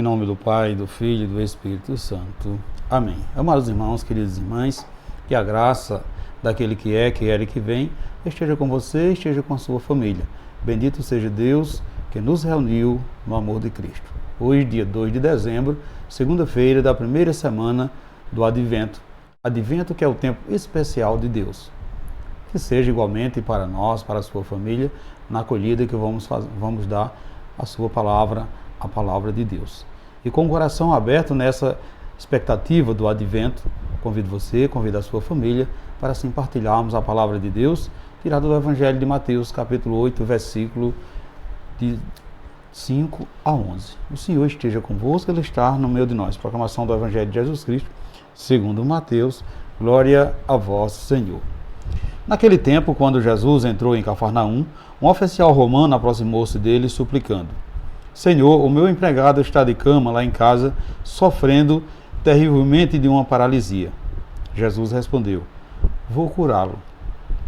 Em nome do Pai, do Filho e do Espírito Santo. Amém. Amados irmãos, queridas irmãs, que a graça daquele que é, que era e que vem, esteja com você, esteja com a sua família. Bendito seja Deus que nos reuniu no amor de Cristo. Hoje, dia 2 de dezembro, segunda-feira da primeira semana do Advento. Advento que é o tempo especial de Deus. Que seja igualmente para nós, para a sua família, na acolhida que vamos dar a sua palavra, a palavra de Deus. E com o coração aberto nessa expectativa do Advento, convido você, convido a sua família, para assim partilharmos a palavra de Deus, tirada do Evangelho de Mateus, capítulo 8, versículo de 5 a 11. O Senhor esteja convosco, Ele está no meio de nós. Proclamação do Evangelho de Jesus Cristo, segundo Mateus. Glória a vós, Senhor. Naquele tempo, quando Jesus entrou em Cafarnaum, um oficial romano aproximou-se dele, suplicando: Senhor, o meu empregado está de cama lá em casa, sofrendo terrivelmente de uma paralisia. Jesus respondeu: Vou curá-lo.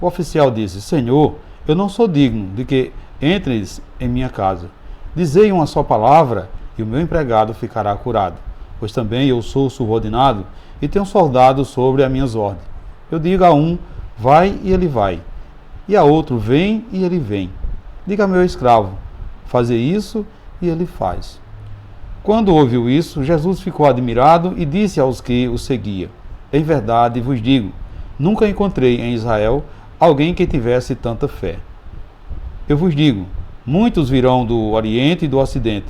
O oficial disse: Senhor, eu não sou digno de que entres em minha casa. Dizei uma só palavra e o meu empregado ficará curado, pois também eu sou subordinado e tenho soldados sobre as minhas ordens. Eu digo a um: vai, e ele vai, e a outro: vem, e ele vem. Diga a meu escravo: fazer isso, e ele faz. Quando ouviu isso, Jesus ficou admirado e disse aos que o seguiam: Em verdade vos digo, nunca encontrei em Israel alguém que tivesse tanta fé. Eu vos digo, muitos virão do Oriente e do Ocidente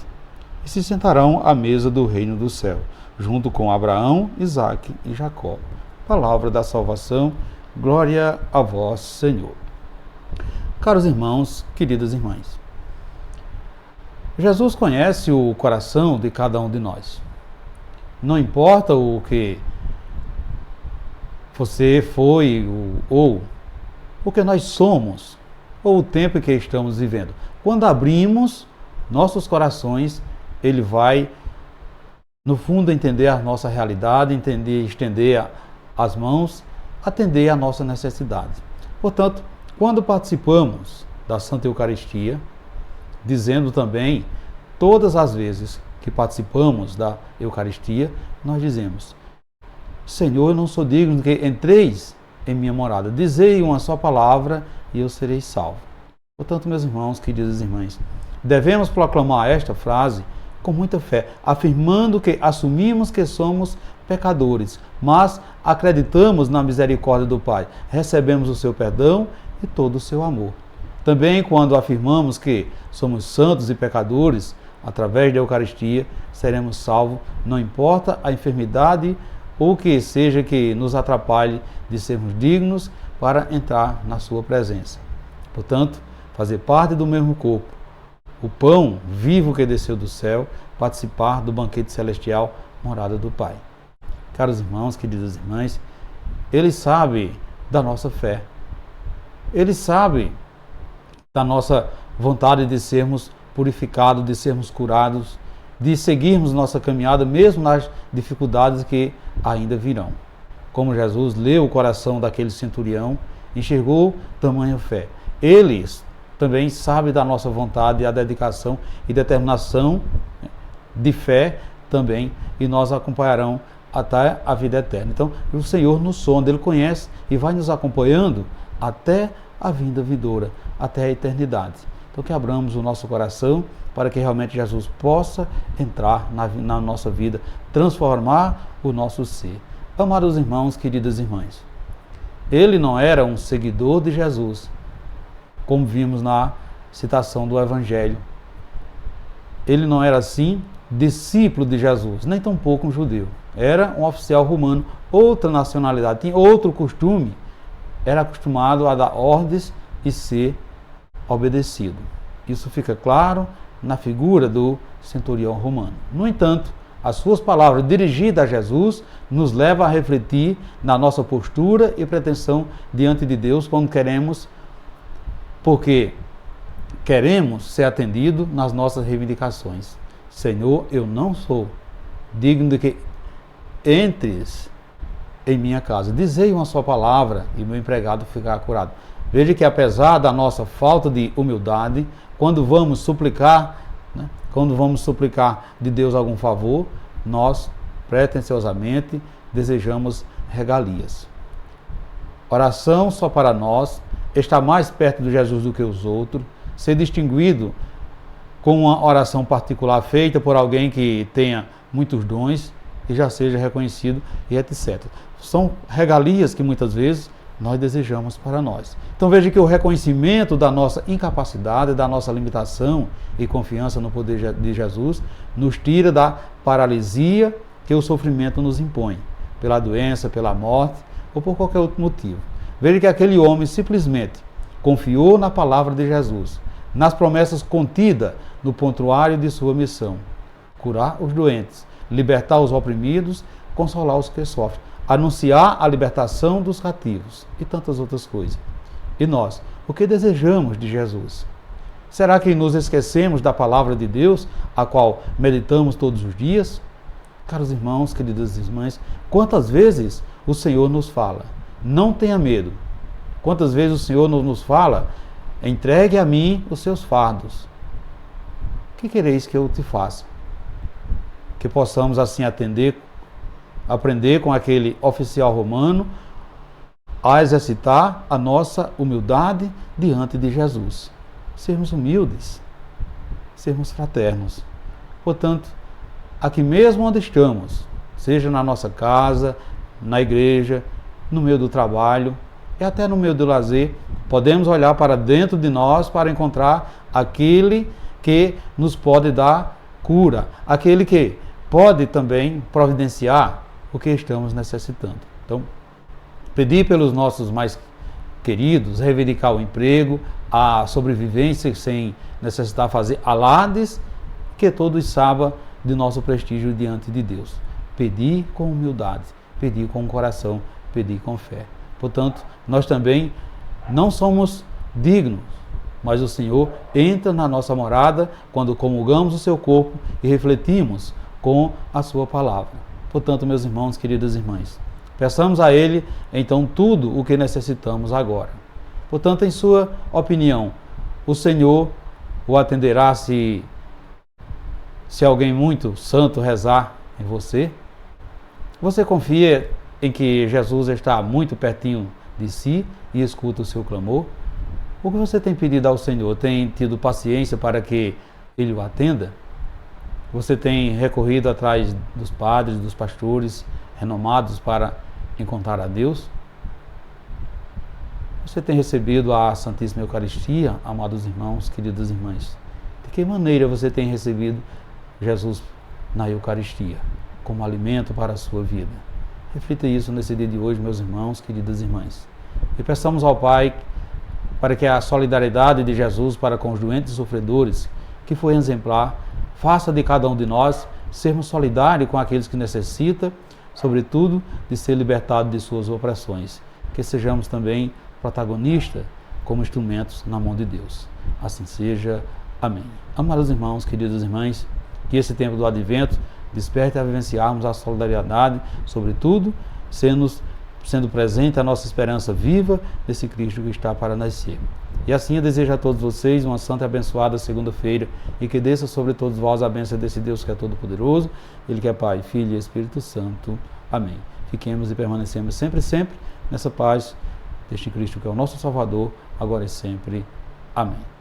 e se sentarão à mesa do reino do céu, junto com Abraão, Isaque e Jacó. Palavra da salvação, glória a vós, Senhor. Caros irmãos, queridas irmãs, Jesus conhece o coração de cada um de nós. Não importa o que você foi ou o que nós somos, ou o tempo que estamos vivendo. Quando abrimos nossos corações, Ele vai, no fundo, entender a nossa realidade, estender as mãos, atender a nossa necessidade. Portanto, quando participamos da Santa Eucaristia, dizendo também, todas as vezes que participamos da Eucaristia, nós dizemos: Senhor, eu não sou digno de que entreis em minha morada. Dizei uma só palavra e eu serei salvo. Portanto, meus irmãos, queridas irmãs, devemos proclamar esta frase com muita fé, afirmando que assumimos que somos pecadores, mas acreditamos na misericórdia do Pai, recebemos o seu perdão e todo o seu amor. Também, quando afirmamos que somos santos e pecadores, através da Eucaristia, seremos salvos, não importa a enfermidade ou que seja que nos atrapalhe de sermos dignos para entrar na sua presença. Portanto, fazer parte do mesmo corpo, o pão vivo que desceu do céu, participar do banquete celestial, morada do Pai. Caros irmãos, queridas irmãs, Ele sabe da nossa fé. Ele sabe da nossa vontade de sermos purificados, de sermos curados, de seguirmos nossa caminhada, mesmo nas dificuldades que ainda virão. Como Jesus leu o coração daquele centurião, enxergou tamanha fé. Ele também sabe da nossa vontade, a dedicação e determinação de fé também, e nós acompanharão até a vida eterna. Então, o Senhor nos sonda, Ele conhece e vai nos acompanhando até a vinda vindoura, até a eternidade. Então, que abramos o nosso coração para que realmente Jesus possa entrar na nossa vida, transformar o nosso ser. Amados irmãos, queridas irmãs, ele não era um seguidor de Jesus, como vimos na citação do Evangelho. Ele não era, assim, discípulo de Jesus, nem tampouco um judeu. Era um oficial romano, outra nacionalidade, tinha outro costume, era acostumado a dar ordens e ser obedecido. Isso fica claro na figura do centurião romano. No entanto, as suas palavras dirigidas a Jesus nos levam a refletir na nossa postura e pretensão diante de Deus quando porque queremos ser atendidos nas nossas reivindicações. Senhor, eu não sou digno de que entres em minha casa. Dizei uma só palavra e meu empregado ficará curado. Veja que apesar da nossa falta de humildade, quando vamos suplicar né? Quando vamos suplicar de Deus algum favor, nós, pretensiosamente, desejamos regalias. Oração só para nós, estar mais perto de Jesus do que os outros, ser distinguido com uma oração particular feita por alguém que tenha muitos dons e já seja reconhecido e etc. São regalias que muitas vezes nós desejamos para nós. Então veja que o reconhecimento da nossa incapacidade, da nossa limitação e confiança no poder de Jesus nos tira da paralisia que o sofrimento nos impõe, pela doença, pela morte ou por qualquer outro motivo. Veja que aquele homem simplesmente confiou na palavra de Jesus, nas promessas contidas no prontuário de sua missão: curar os doentes, libertar os oprimidos, consolar os que sofrem, anunciar a libertação dos cativos e tantas outras coisas. E nós, o que desejamos de Jesus? Será que nos esquecemos da palavra de Deus, a qual meditamos todos os dias? Caros irmãos, queridas irmãs, quantas vezes o Senhor nos fala: não tenha medo. Quantas vezes o Senhor nos fala: entregue a mim os seus fardos. O que quereis que eu te faça? Que possamos assim aprender com aquele oficial romano a exercitar a nossa humildade diante de Jesus. Sermos humildes, sermos fraternos. Portanto, aqui mesmo onde estamos, seja na nossa casa, na igreja, no meio do trabalho e até no meio do lazer, podemos olhar para dentro de nós para encontrar aquele que nos pode dar cura, aquele que pode também providenciar o que estamos necessitando. Então, pedir pelos nossos mais queridos, reivindicar o emprego, a sobrevivência sem necessitar fazer alardes, que todos saibam de nosso prestígio diante de Deus. Pedir com humildade, pedir com o coração, pedir com fé. Portanto, nós também não somos dignos, mas o Senhor entra na nossa morada quando comungamos o seu corpo e refletimos com a sua palavra. Portanto, meus irmãos, queridas irmãs, peçamos a Ele, então, tudo o que necessitamos agora. Portanto, em sua opinião, o Senhor o atenderá se alguém muito santo rezar em você? Você confia em que Jesus está muito pertinho de si e escuta o seu clamor? O que você tem pedido ao Senhor? Tem tido paciência para que Ele o atenda? Você tem recorrido atrás dos padres, dos pastores renomados para encontrar a Deus? Você tem recebido a Santíssima Eucaristia, amados irmãos, queridas irmãs? De que maneira você tem recebido Jesus na Eucaristia, como alimento para a sua vida? Reflita isso nesse dia de hoje, meus irmãos, queridas irmãs. E peçamos ao Pai para que a solidariedade de Jesus para com os doentes e sofredores, que foi exemplar, faça de cada um de nós sermos solidários com aqueles que necessitam, sobretudo de ser libertados de suas opressões. Que sejamos também protagonistas como instrumentos na mão de Deus. Assim seja. Amém. Amados irmãos, queridas irmãs, que esse tempo do Advento desperte a vivenciarmos a solidariedade, sobretudo, sendo presente a nossa esperança viva desse Cristo que está para nascer. E assim eu desejo a todos vocês uma santa e abençoada segunda-feira e que desça sobre todos vós a bênção desse Deus que é todo-poderoso, Ele que é Pai, Filho e Espírito Santo. Amém. Fiquemos e permanecemos sempre nessa paz deste Cristo que é o nosso Salvador, agora e sempre. Amém.